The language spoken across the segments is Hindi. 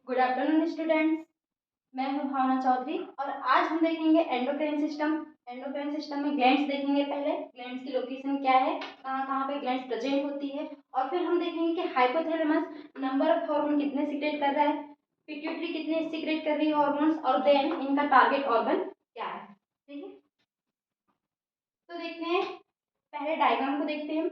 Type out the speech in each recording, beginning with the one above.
Good afternoon students. मैं हूं भावना चौधरी और आज हम देखेंगे एंडोक्राइन सिस्टम। एंडोक्राइन सिस्टम में ग्लैंड्स देखेंगे। पहले ग्लैंड्स की लोकेशन क्या है, कहाँ कहाँ पे ग्लैंड्स प्रेजेंट होती है, और फिर हम देखेंगे कि हाइपोथैलेमस नंबर ऑफ हार्मोन कितने सीक्रेट कर रहा है, पिट्यूटरी कितने सीक्रेट कर रही है हार्मोन्स, और देन इनका टारगेट ऑर्गन क्या है। ठीक है, तो देखते हैं, पहले डायग्राम को देखते हैं।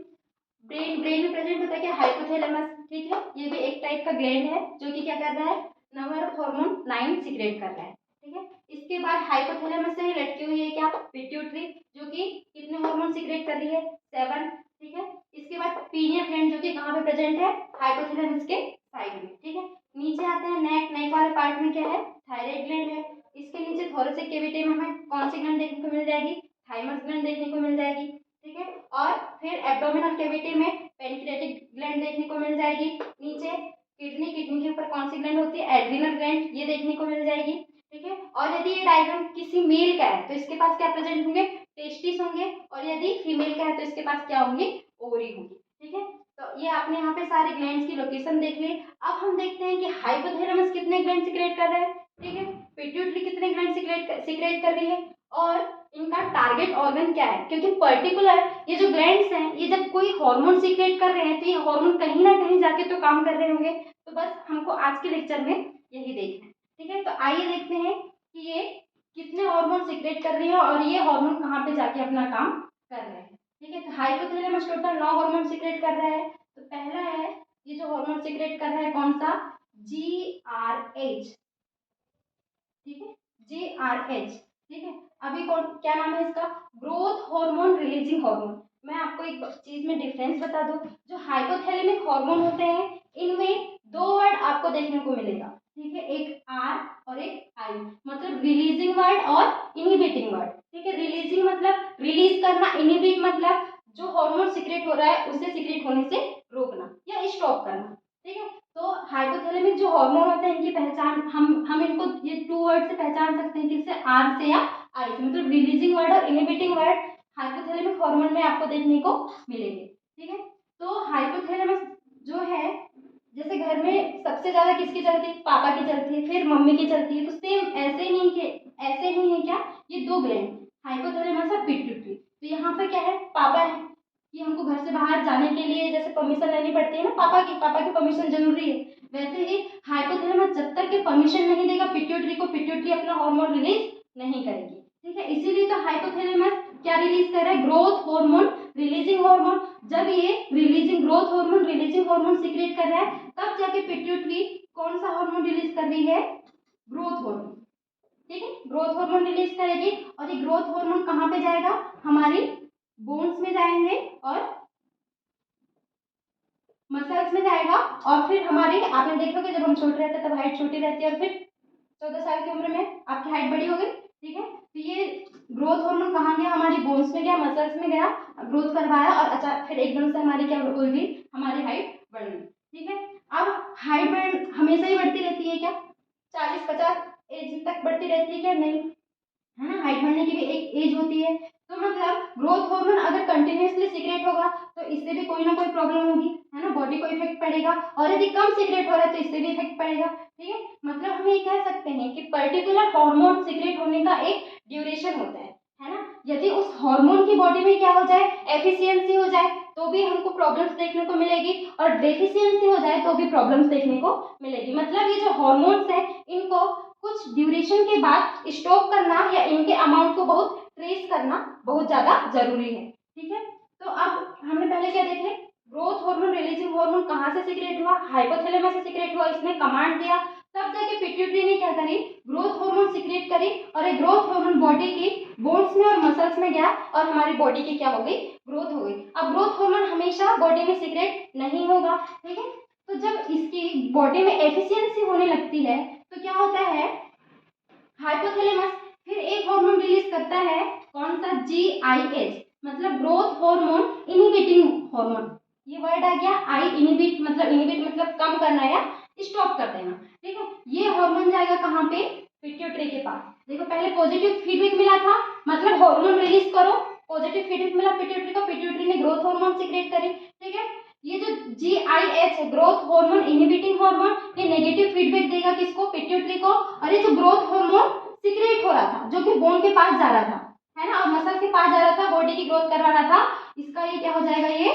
ब्रेन में प्रेजेंट होता है क्या, हाइपोथैलेमस। ठीक है, ये भी एक टाइप का ग्लैंड है जो कि क्या कर रहा है, नंबर ऑफ हार्मोन 9 सीक्रेट कर रहा है। ठीक है, इसके बाद हाइपोथैलेमस से लटकी हुई है क्या, पिट्यूटरी, जो कि कितने हार्मोन सीक्रेट कर रही है, 7। ठीक है, इसके बाद पीनियल ग्लैंड जो कि कहाँ पे प्रेजेंट है, हाइपोथैलेमस के साइड में। ठीक है, नीचे आते हैं नेक वाले पार्ट में क्या है, थायराइड ग्लैंड है। इसके नीचे थोरेसिक कैविटी में हमें कौन सी ग्लैंड देखने को मिल जाएगी, थाइमस ग्लैंड देखने को मिल जाएगी। ठीक है, और फिर एब्डोमिनल कैविटी में पेनक्रियाटिक ग्लैंड देखने को मिल जाएगी। नीचे किडनी के ऊपर कौन सी ग्लैंड होती है, एड्रिनल ग्लैंड, ये देखने को मिल जाएगी। ठीक है, और यदि ये डायग्राम किसी मेल का है तो इसके पास क्या प्रेजेंट होंगे, टेस्टिस होंगे, और यदि फीमेल का है तो इसके पास क्या होंगे, ओवरी होंगी। ठीक है, तो ये आपने यहाँ पे सारे ग्लैंड्स की लोकेशन देख ली। अब हम देखते हैं कि हाइपोथैलेमस कितने ग्लैंड सीक्रेट कर रहा है। ठीक है, पिट्यूटरी कितने ग्लैंड सीक्रेट कर रही है, और इनका टारगेट ऑर्गन क्या है, क्योंकि पर्टिकुलर ये जो ग्लैंड्स हैं, ये जब कोई हार्मोन सीक्रेट कर रहे हैं तो ये हार्मोन कहीं ना कहीं जाके तो काम कर रहे होंगे। तो बस हमको आज के लेक्चर में यही देखना है। ठीक है, तो आइए देखते हैं कि ये कितने हार्मोन सीक्रेट कर रही है और ये हार्मोन कहाँ पे जाके अपना काम कर रहे हैं। ठीक है, तो हाइपोथैलेमस टोटल 9 हार्मोन सीक्रेट कर रहा है। तो पहला है ये जो हार्मोन सीक्रेट कर रहा है, कौन सा, GRH। ठीक है, GRH। ठीक है, अभी कौन क्या नाम है इसका, ग्रोथ हार्मोन रिलीजिंग हार्मोन। मैं आपको एक चीज में डिफरेंस बता दूं, जो हाइपोथैलेमिक हार्मोन होते हैं इनमें दो वर्ड आपको देखने को मिलेगा। ठीक है, एक आर और एक आई, मतलब रिलीजिंग वर्ड और इनिबिटिंग वर्ड। ठीक है, रिलीजिंग मतलब रिलीज करना, इनिबिट मतलब जो हार्मोन सीक्रेट हो रहा है उसे सीक्रेट होने से रोकना या स्टॉप करना। ठीक है, तो हाइपोथैलेमिक जो हार्मोन होते हैं इनकी पहचान हम इनको ये टू वर्ड से पहचान सकते हैं, किससे, आर से या आई से, मतलब रिलीजिंग वर्ड और इनिबिटिंग वर्ड हाइपोथैलेमिक हार्मोन में आपको देखने को मिलेंगे। ठीक है, तो हाइपोथैलेमस जो है, जैसे घर में सबसे ज्यादा किसकी चलती है, पापा की चलती है, फिर मम्मी की चलती है, तो सेम ऐसे ही है क्या, ये दो ग्लैंड हाइपोथैलेमस और पिट्यूटरी। तो यहाँ पे क्या है, पापा है कि हमको घर से बाहर जाने के लिए जैसे परमिशन लेनी पड़ती है ना, पापा की परमिशन जरूरी है, वैसे ही हाइपोथैलेमस जब तक के परमिशन नहीं देगा पिट्यूटरी को, पिट्यूटरी अपना हार्मोन रिलीज नहीं करेगी। ठीक है, इसीलिए तो हाइपोथैलेमस क्या रिलीज कर रहा है, ग्रोथ हार्मोन रिलीजिंग हार्मोन। जब ये growth hormone releasing hormone secrete कर रहा है तब जाके पिट्यूटरी कौन सा हार्मोन रिलीज कर रही है, ग्रोथ हार्मोन। ठीक है, ग्रोथ हार्मोन रिलीज करेगी, और ये ग्रोथ हार्मोन कहाँ पे जाएगा, हमारी बोन्स में जाएंगे और मसल्स में जाएगा, और फिर हमारे, आपने देखा कि जब हम छोटे रहते हैं तब हाइट छोटी रहती है, और फिर 14 साल की उम्र में आपकी हाइट बड़ी हो गई। ठीक है, तो ये ग्रोथ हार्मोन कहाँ गया, हमारी बोन्स में गया, मसल्स में गया, ग्रोथ करवाया, और अचानक फिर एकदम से हमारी क्या हो गई, हमारी हाइट बढ़ गई। ठीक है, अब हाइट हमेशा ही बढ़ती रहती है क्या, 40-50 एज तक बढ़ती रहती है क्या, नहीं, है ना, हाइट बढ़ने की भी एक एज होती है। तो मतलब ग्रोथ हार्मोन अगर कंटिन्यूअसली सीक्रेट होगा तो इससे भी कोई ना कोई प्रॉब्लम होगी, है ना, बॉडी को इफेक्ट पड़ेगा, और यदि कम सीक्रेट हो रहा है तो इससे भी इफेक्ट पड़ेगा। ठीक है, मतलब हम ये कह सकते हैं कि पर्टिकुलर हार्मोन सीक्रेट होने का एक ड्यूरेशन होता है ना, यदि उस हार्मोन की बॉडी में क्या हो जाए, एफिशिएंसी हो जाए तो भी हमको प्रॉब्लम्स देखने को मिलेगी, और डेफिशिएंसी हो जाए तो भी प्रॉब्लम्स देखने को मिलेगी। मतलब ये जो हार्मोन्स है इनको कुछ ड्यूरेशन के बाद स्टॉप करना या इनके अमाउंट को बहुत ट्रेस करना बहुत ज्यादा जरूरी है। ठीक है, तो अब हमने पहले क्या देखे, ग्रोथ हार्मोन रिलीजिंग हार्मोन कहाँ से सीक्रेट हुआ, हाइपोथैलेमस से सीक्रेट हुआ, इसने कमांड दिया, तब जाके पिट्यूटरी ने क्या करी, ग्रोथ हार्मोन सीक्रेट करी, और ये ग्रोथ हार्मोन बॉडी की बोन्स में और मसल्स में गया, और हमारी बॉडी की क्या हो गई, ग्रोथ हो गई। अब ग्रोथ हार्मोन हमेशा बॉडी में सीक्रेट नहीं होगा। ठीक है, तो जब इसकी बॉडी में एफिशिएंसी होने लगती है तो क्या होता है, हाइपोथैलेमस फिर एक हार्मोन रिलीज करता है, कौन सा, GIH, मतलब ग्रोथ हार्मोन इनिबिटिंग हार्मोन। ये वर्ड आ गया, आई इनिबिट मतलब कम करना या स्टॉप कर देना। ठीक है, ये हार्मोन जाएगा कहाँ पे, पिट्यूटरी के पास। देखो पहले पॉजिटिव फीडबैक मिला था, मतलब हार्मोन रिलीज करो, पॉजिटिव फीडबैक मिला पिट्यूटरी को, पिट्यूटरी ने ग्रोथ हार्मोन सीक्रेट करी। ठीक है, ये जो GIH है, ग्रोथ हार्मोन इनहिबिटिंग हार्मोन, ये नेगेटिव फीडबैक देगा किसको, पिट्यूटरी को। और ये जो ग्रोथ हार्मोन सीक्रेट हो रहा था, जो कि बोन के पास जा रहा था, है ना, और मसल के पास जा रहा था, बॉडी की ग्रोथ करवा रहा था, इसका ये क्या हो जाएगा, ये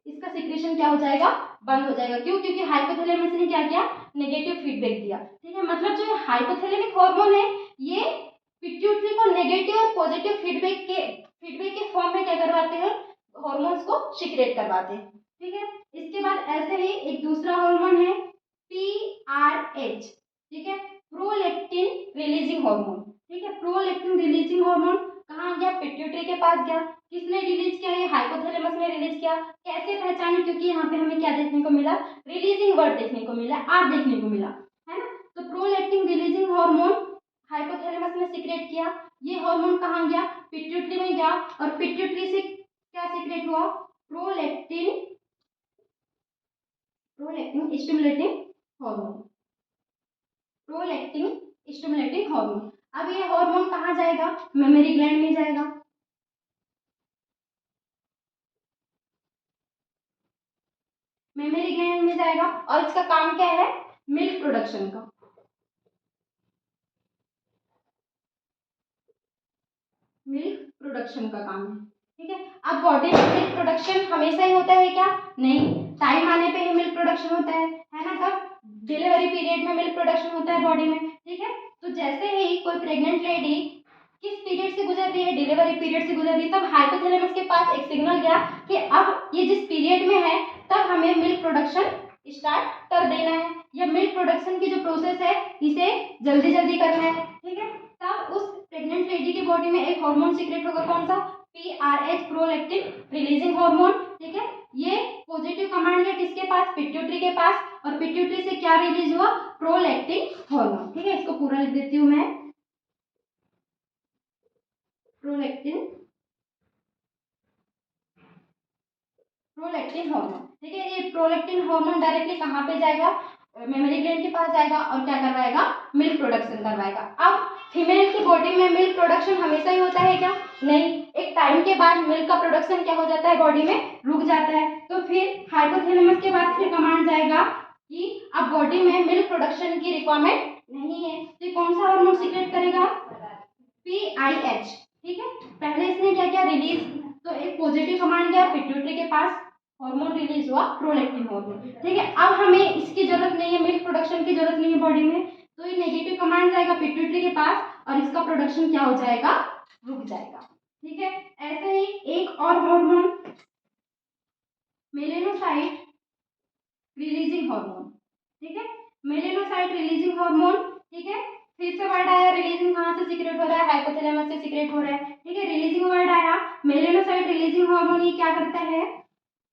इसका सिक्रेशन क्या हो जाएगा, बंद हो जाएगा। क्यों? क्योंकि हाइपोथैलेमस ने क्या किया, नेगेटिव फीडबैक दिया। ठीक है, मतलब जो हाइपोथैलेमिक हार्मोन है ये पिट्यूटरी को नेगेटिव और पॉजिटिव फीडबैक के फॉर्म में क्या करवाते हैं, हार्मोन्स को सीक्रेट करवाते हैं। ठीक है, इसके बाद ऐसे ही एक दूसरा हार्मोन है PRH। ठीक है, प्रोलैक्टिन रिलीजिंग हार्मोन। ठीक है, प्रोलैक्टिन रिलीजिंग हार्मोन कहाँ गया, पिट्यूटरी के पास गया। किसने रिलीज किया, ये हाइपोथैलेमस ने रिलीज किया। कैसे पहचाने, क्योंकि यहाँ पे हमें क्या देखने को मिला, रिलीजिंग वर्ड देखने को मिला, आर देखने को मिला, है ना। तो प्रोलैक्टिन रिलीजिंग हार्मोन हाइपोथैलेमस ने सीक्रेट किया। ये हार्मोन कहाँ गया, पिट्यूटरी में गया, और पिट्यूटरी से क्या सीक्रेट हुआ, prolactin prolactin stimulating hormone, prolactin stimulating hormone. अब ये हार्मोन कहाँ जाएगा, मेमोरी ग्लैंड में जाएगा। मेमोरी ग्लैंड में जाएगा, और इसका काम क्या है, मिल्क प्रोडक्शन का। मिल्क प्रोडक्शन का काम है। ठीक है, अब बॉडी में मिल्क प्रोडक्शन हमेशा ही होता है क्या, नहीं, टाइम आने पे ही मिल्क प्रोडक्शन होता है ना। कब, डिलीवरी पीरियड में मिल्क प्रोडक्शन होता है बॉडी में। ठीक है, तो जैसे ही कोई प्रेग्नेंट लेडी किस पीरियड से गुजर रही है, डिलीवरी पीरियड से गुजर रही है, तब हाइपोथैलेमस के पास एक सिग्नल गया कि अब ये जिस पीरियड में है तब हमें मिल्क प्रोडक्शन स्टार्ट कर देना है, या मिल्क प्रोडक्शन की जो प्रोसेस है इसे जल्दी जल्दी करना है। ठीक है, तब उस प्रेग्नेंट लेडी की बॉडी में एक हार्मोन सीक्रेट होगा, कौन सा, PRH, प्रोलैक्टिन रिलीजिंग हार्मोन। ठीक है, ये पॉजिटिव कमांड गया किसके पास, पिट्यूटरी के पास, और पिट्यूटरी से क्या रिलीज हुआ, प्रोलैक्टिन हार्मोन। ठीक है, इसको पूरा लिख देती हूँ मैं, प्रोलैक्टिन प्रोलैक्टिन हार्मोन। ठीक है, ये प्रोलैक्टिन हार्मोन डायरेक्टली कहाँ पे जाएगा, मेमोरी ग्लैंड के पास जाएगा, और क्या करवाएगा, मिल्क प्रोडक्शन करवाएगा। अब फीमेल की बॉडी में मिल्क प्रोडक्शन हमेशा ही होता है क्या, नहीं, एक टाइम के बाद मिल्क का प्रोडक्शन क्या हो जाता है, बॉडी में रुक जाता है। तो फिर हाइपोथैलेमस के बाद फिर कमांड जाएगा कि अब बॉडी में मिल्क प्रोडक्शन की रिक्वायरमेंट नहीं है, तो कौन सा हार्मोन सीक्रेट करेगा, PIH। ठीक है, पहले इसने क्या किया, रिलीज, तो एक पॉजिटिव कमांड गया पिट्यूटरी के पास, हार्मोन रिलीज हुआ, प्रोलैक्टिन हार्मोन। ठीक है, अब हमें इसकी जरूरत नहीं है, मिल्क प्रोडक्शन की जरूरत नहीं है बॉडी में, तो ये नेगेटिव कमांड जाएगा पिट्यूटरी के पास, और इसका प्रोडक्शन क्या हो जाएगा, रुक जाएगा। ठीक है, ऐसे ही एक और हार्मोन, मेलेनोसाइट रिलीजिंग हार्मोन। ठीक है, मेलेनोसाइट रिलीजिंग हार्मोन। ठीक है, फिर से वर्ड आया, रिलीजिंग कहाँ से सीक्रेट हो रहा है, हाइपोथैलेमस से सीक्रेट हो रहा है। ठीक है, रिलीजिंग वर्ड आया, मेलेनोसाइट रिलीजिंग हार्मोन ये क्या करता है,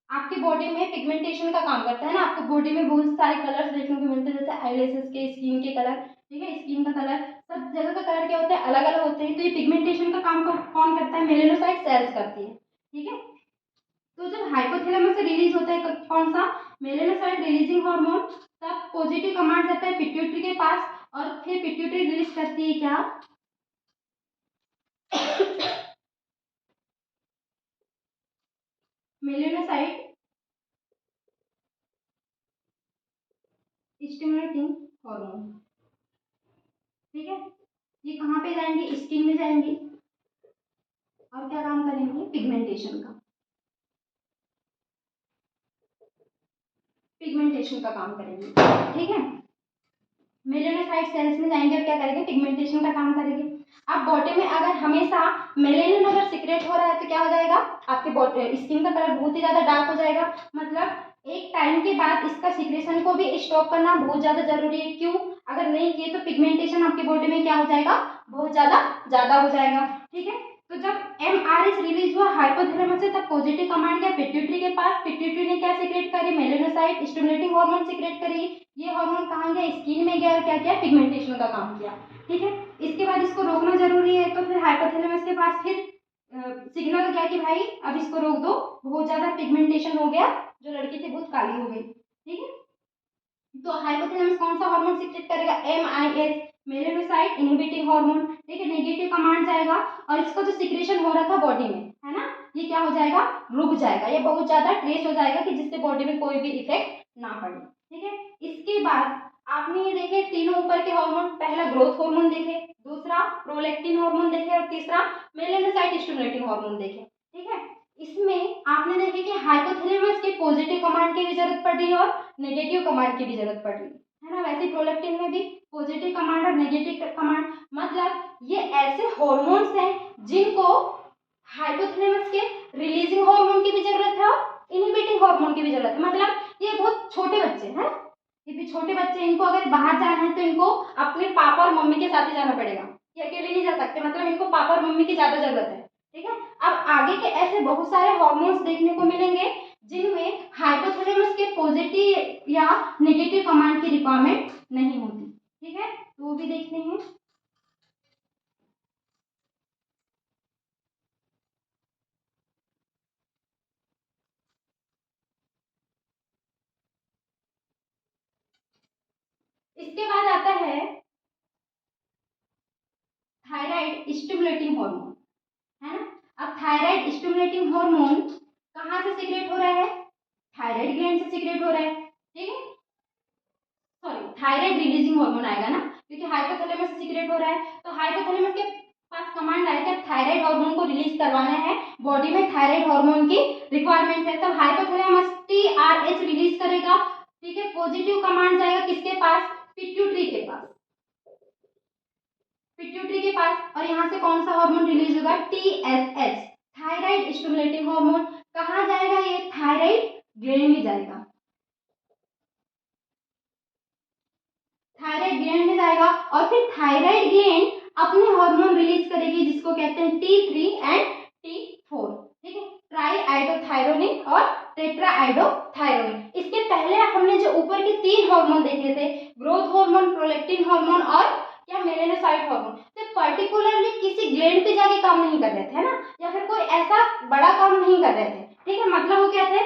आपकी बॉडी में पिगमेंटेशन का काम करता है ना। आपको बॉडी में बहुत सारे कलर्स देखने को मिलते हैं, जैसे आईलैशेस के, स्किन के कलर। ठीक है, स्किन का कलर, सब जगह का कलर क्या होता है, अलग अलग होते हैं। तो ये पिगमेंटेशन का काम कौन करता है, मेलेनोसाइट सेल्स करती है। ठीक है, तो जब हाइपोथैलेमस से रिलीज होता है कौन सा, मेलेनोसाइट रिलीजिंग हार्मोन, तब पॉजिटिव कमांड जाता है पिट्यूटरी के पास, और फिर पिट्यूटरी रिलीज करती है क्या, मेलेनोसाइट स्टिमुलेटिंग हार्मोन। ठीक है, ये कहाँ पे जाएंगे, स्किन में जाएंगे, और क्या काम करेंगे, पिगमेंटेशन का, पिगमेंटेशन का काम करेंगे। ठीक है, मेलेनोसाइट सेल्स में जाएंगे और क्या करेंगे, पिगमेंटेशन का काम करेंगे। अब बॉडी में अगर हमेशा मेलेनिन अगर सीक्रेट हो रहा है तो क्या हो जाएगा, आपके बॉडी स्किन का कलर बहुत ही ज्यादा डार्क हो जाएगा। मतलब एक टाइम के बाद इसका सीक्रेशन को भी स्टॉप करना बहुत ज्यादा जरूरी है। क्यों, अगर नहीं किए तो पिगमेंटेशन आपकी बॉडी में क्या हो जाएगा, बहुत ज्यादा हो जाएगा। ठीक है, तो जब MRH रिलीज हुआ हाइपोथैलेमस से, तब पॉजिटिव कमांड गया पिट्यूटरी के पास। पिट्यूटरी ने क्या सीक्रेट करी, मेलेनोसाइट स्टिमुलेटिंग हार्मोन सीक्रेट करी। ये हार्मोन कहाँ गया, स्किन में गया, और क्या किया, पिगमेंटेशन का काम किया। ठीक है, इसके बाद इसको रोकना जरूरी है, तो फिर हाइपोथैलेमस के पास फिर सिग्नल गया कि भाई अब इसको रोक दो, बहुत ज्यादा पिगमेंटेशन हो गया, जो लड़की थी बहुत काली हो गई। ठीक है, तो हाइपोथैलेमस कौन सा हार्मोन सीक्रेट करेगा, MIH, मेलेनोसाइट इनहिबिटिंग हार्मोन। ठीक है, नेगेटिव कमांड जाएगा, और इसका जो सीक्रेशन हो रहा था बॉडी में, है ना, ये क्या हो जाएगा, रुक जाएगा, ये बहुत ज़्यादा ट्रेस हो जाएगा कि जिससे बॉडी में कोई भी इफेक्ट ना पड़े। ठीक है, इसके बाद आपने ये देखे तीनों ऊपर के हार्मोन, पहला ग्रोथ हार्मोन देखे, दूसरा प्रोलैक्टिन हार्मोन देखे और तीसरा मेलानोसाइट स्टिमुलेटिंग हार्मोन देखे। ठीक है, इसमें आपने देखे कि हाइपोथैलेमस के पॉजिटिव कमांड की भी जरूरत पड़ रही है और नेगेटिव कमांड की भी जरूरत पड़ रही है ना। वैसे प्रोलैक्टिन में भी पॉजिटिव कमांड और नेगेटिव कमांड, मतलब ये ऐसे हॉर्मोन्स हैं जिनको हाइपोथैलेमस के रिलीजिंग हार्मोन की भी जरूरत है और इनहिबिटिंग हार्मोन की भी जरूरत है। मतलब ये बहुत छोटे बच्चे हैं, ये भी छोटे बच्चे, इनको अगर बाहर जाना है तो इनको अपने पापा और मम्मी के साथ ही जाना पड़ेगा, ये अकेले नहीं जा सकते, मतलब इनको पापा और मम्मी की ज्यादा जरूरत है। ठीक है, अब आगे के ऐसे बहुत सारे हॉर्मोन्स देखने को मिलेंगे जिनमें हाइपोथैलेमस के पॉजिटिव या नेगेटिव कमांड की रिक्वायरमेंट नहीं होती। ठीक है, तो वो भी देखते हैं। इसके बाद आता है थायराइड स्टिमुलेटिंग हार्मोन, है ना। अब थायराइड स्टिमुलेटिंग हार्मोन कहाँ से सीक्रेट हो रहा है, थायराइड ग्लैंड से सीक्रेट हो रहा है। ठीक है, सॉरी थायराइड रिलीजिंग हार्मोन आएगा ना, क्योंकि हाइपोथैलेमस से सीक्रेट हो रहा है, तो हाइपोथैलेमस के पास कमांड आएगा थायराइड हार्मोन को रिलीज करवाना है, बॉडी में थायराइड हार्मोन की रिक्वायरमेंट है, तब हाइपोथैलेमस टीआरएच रिलीज करेगा। ठीक है, पॉजिटिव कमांड जाएगा किसके पास, पिट्यूटरी के पास, पिट्यूटरी के पास, और यहाँ से कौन सा हार्मोन रिलीज होगा, टीएसएच, थायराइड स्टिमुलेटिंग हार्मोन। कहाँ जाएगा ये, थायराइड ग्लैंड में जाएगा, थायराइड ग्लैंड में जाएगा, और फिर थायराइड ग्लैंड अपने हार्मोन रिलीज करेगी जिसको कहते हैं T3 एंड T4। ठीक है, ट्राई आइडोथायरोनिन और टेट्रा आइडोथायरोनिन। इसके पहले हमने जो ऊपर के तीन हार्मोन देखे थे, ग्रोथ हार्मोन, प्रोलैक्टिन हार्मोन और क्या मेलानोसाइट हार्मोन, तो पर्टिकुलरली किसी ग्लैंड पे जाके काम नहीं कर रहे थे, है ना, या फिर कोई ऐसा बड़ा काम नहीं कर रहे थे। ठीक है, मतलब वो क्या थे,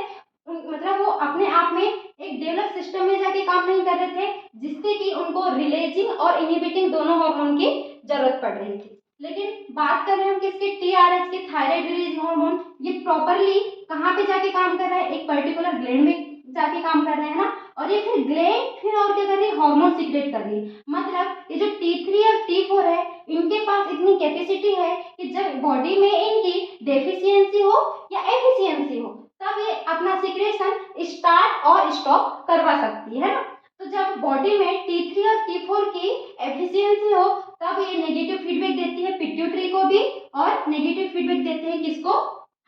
मतलब वो अपने आप में एक डेवलप सिस्टम में जाके काम नहीं कर रहे थे जिससे कि उनको रिलीजिंग और इनहिबिटिंग दोनों हार्मोन की जरूरत पड़ रही थी। लेकिन बात कर रहे हैं हम किसके, टीआरएच के, थायराइड रिलीजिंग हार्मोन, ये प्रॉपरली कहाँ पे जाके काम कर रहा है, एक पर्टिकुलर ग्लैंड में जाके काम कर रहे हैं ना, और ये फिर ग्लैंड फिर और क्या कर रही है, हार्मोन सीक्रेट कर रही है। मतलब ये जो T3 और T4 है, इनके पास इतनी कैपेसिटी है कि जब बॉडी में इनकी डेफिशिएंसी हो या एफिशिएंसी हो तब ये अपना सीक्रेशन स्टार्ट और स्टॉप करवा सकती है ना। तो जब बॉडी में T3 और T4 की एफिशिएंसी हो तब ये नेगेटिव फीडबैक देती है पिट्यूटरी को भी, और नेगेटिव फीडबैक देते हैं किसको,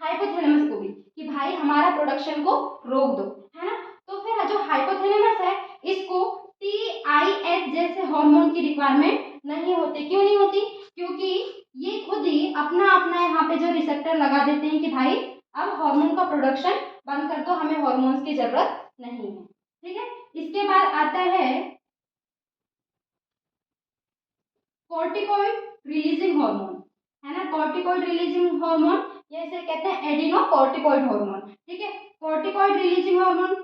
हाइपोथैलेमस को भी, कि भाई हमारा प्रोडक्शन को रोक दो, है ना। तो फिर जो हाइपोथैलेमस है इसको TIH जैसे हार्मोन की रिक्वायरमेंट नहीं होती। क्यों नहीं होती, क्योंकि ये खुद ही अपना अपना यहाँ पे जो रिसेप्टर लगा देते हैं कि भाई अब हार्मोन का प्रोडक्शन बंद कर दो, हमें हार्मोन्स की जरूरत नहीं है। ठीक है, इसके बाद आता है कॉर्टिकॉइड रिलीजिंग हार्मोन, है ना, कॉर्टिकॉइड रिलीजिंग हार्मोन, ये इसे कहते हैं एडिनोकॉर्टिकॉइड हार्मोन। ठीक है, कॉर्टिकॉइड रिलीजिंग हार्मोन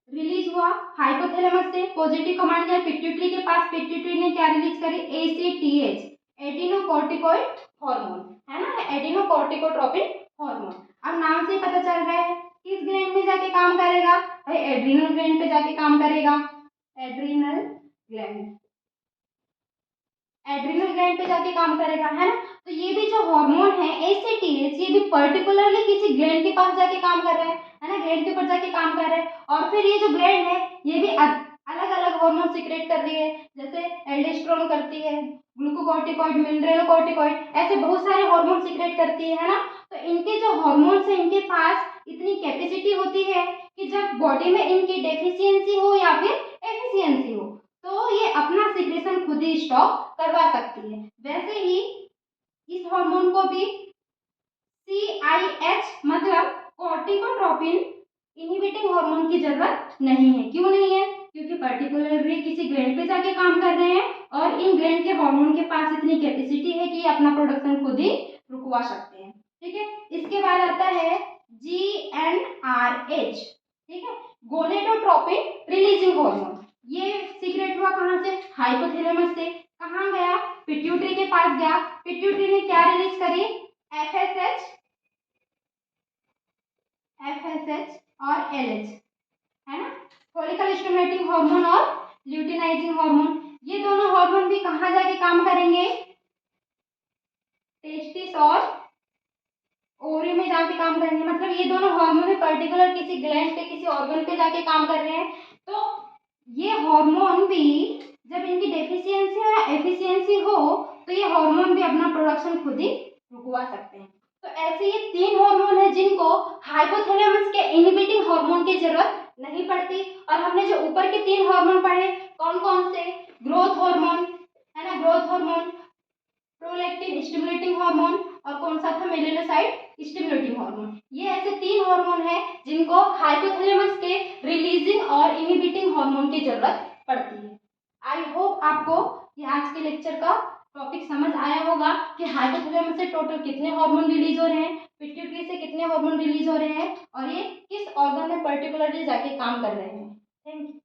रिलीज हुआ हाइपोथैलेमस से, पॉजिटिव कमांड गया पिट्यूटरी के पास, पिट्यूटरी ने क्या रिलीज करी, ACTH, एडिनोकॉर्टिकॉइड हार्मोन, है ना, एडिनोकॉर्टिकोट्रोपिन हार्मोन। अब नाम से पता चल रहा है किस ग्लैंड में जाके काम करेगा, भाई एड्रिनल ग्लैंड पे जाके काम करेगा, एड्रिनल ग्लैंड, एड्रिनल ग्लैंड पे जाके काम करेगा, है ना। तो ये भी जो हार्मोन है ACTH, ये भी पर्टिकुलरली किसी ग्लैंड के पास जाके काम कर रहा है ना, ग्लैंड के ऊपर जाके काम कर रहा है। और फिर ये जो ग्लैंड है ये भी अलग अलग हार्मोन सीक्रेट कर रही है, जैसे एल्डोस्टेरोन करती है, ग्लूकोकॉर्टिकॉइड, मिनरलोकॉर्टिकॉइड, ऐसे बहुत सारे हार्मोन सीक्रेट करती है ना। तो इनके जो हार्मोन्स है इनके पास इतनी कैपेसिटी होती है कि जब बॉडी में इनकी डेफिशिएंसी हो या फिर एफिशिएंसी हो तो ये अपना सीक्रेशन खुद ही स्टॉप करवा सकती है। वैसे ही इस हार्मोन को भी CIH मतलब कॉर्टिकोट्रोपिन इनहिबिटिंग हार्मोन की जरूरत नहीं है। क्यों नहीं है, क्योंकि पर्टिकुलरली किसी ग्लैंड पे जाके काम कर रहे हैं और इन ग्लैंड के हार्मोन के पास इतनी कैपेसिटी है कि अपना प्रोडक्शन खुद ही रुकवा सकते हैं। ठीक है, इसके बाद आता है GnRH, ठीक है, गोनेडोट्रोपिन रिलीजिंग हार्मोन। ये सीक्रेट हुआ कहाँ से, हाइपोथैलेमस से, कहाँ गया, पिट्यूटरी के पास गया, पिट्यूटरी ने क्या रिलीज करी, FSH FSH और LH, है ना। फॉलिकल स्टिमुलेटिंग हार्मोन और ल्यूटिनाइजिंग हार्मोन, ये दोनों हार्मोन भी कहाँ जाके काम करेंगे, टेस्टिस और ओवरी में जाके काम करेंगे। मतलब ये दोनों हार्मोन पर्टिकुलर किसी ग्लैंड पे, किसी ऑर्गन पे जाके काम कर रहे हैं। तो ये हार्मोन भी जब इनकी डेफिशिएंसी या एफिशिएंसी हो तो ये हार्मोन भी अपना प्रोडक्शन खुद ही रुकवा सकते हैं। तो ऐसे ये 3 हार्मोन है जिनको हाइपोथैलेमस के इनहिबिटिंग हार्मोन की जरूरत नहीं पड़ती। और हमने जो ऊपर के 3 हार्मोन पढ़े कौन कौन से, ग्रोथ हार्मोन, है ना, growth hormone, prolactin stimulating hormone, और कौन सा था, मेलानोसाइट स्टिमुलेटिंग हार्मोन। ये ऐसे 3 हार्मोन हैं जिनको हाइपोथैलेमस के रिलीजिंग और इनहिबिटिंग हार्मोन की जरूरत पड़ती है। आई होप आपको ये आज के लेक्चर का टॉपिक समझ आया होगा कि हाइपोथैलेमस से टोटल कितने हार्मोन रिलीज हो रहे हैं, पिट्यूटरी से कितने हार्मोन रिलीज हो रहे हैं, और ये किस ऑर्गन में पर्टिकुलरली जाके काम कर रहे हैं। Thank you.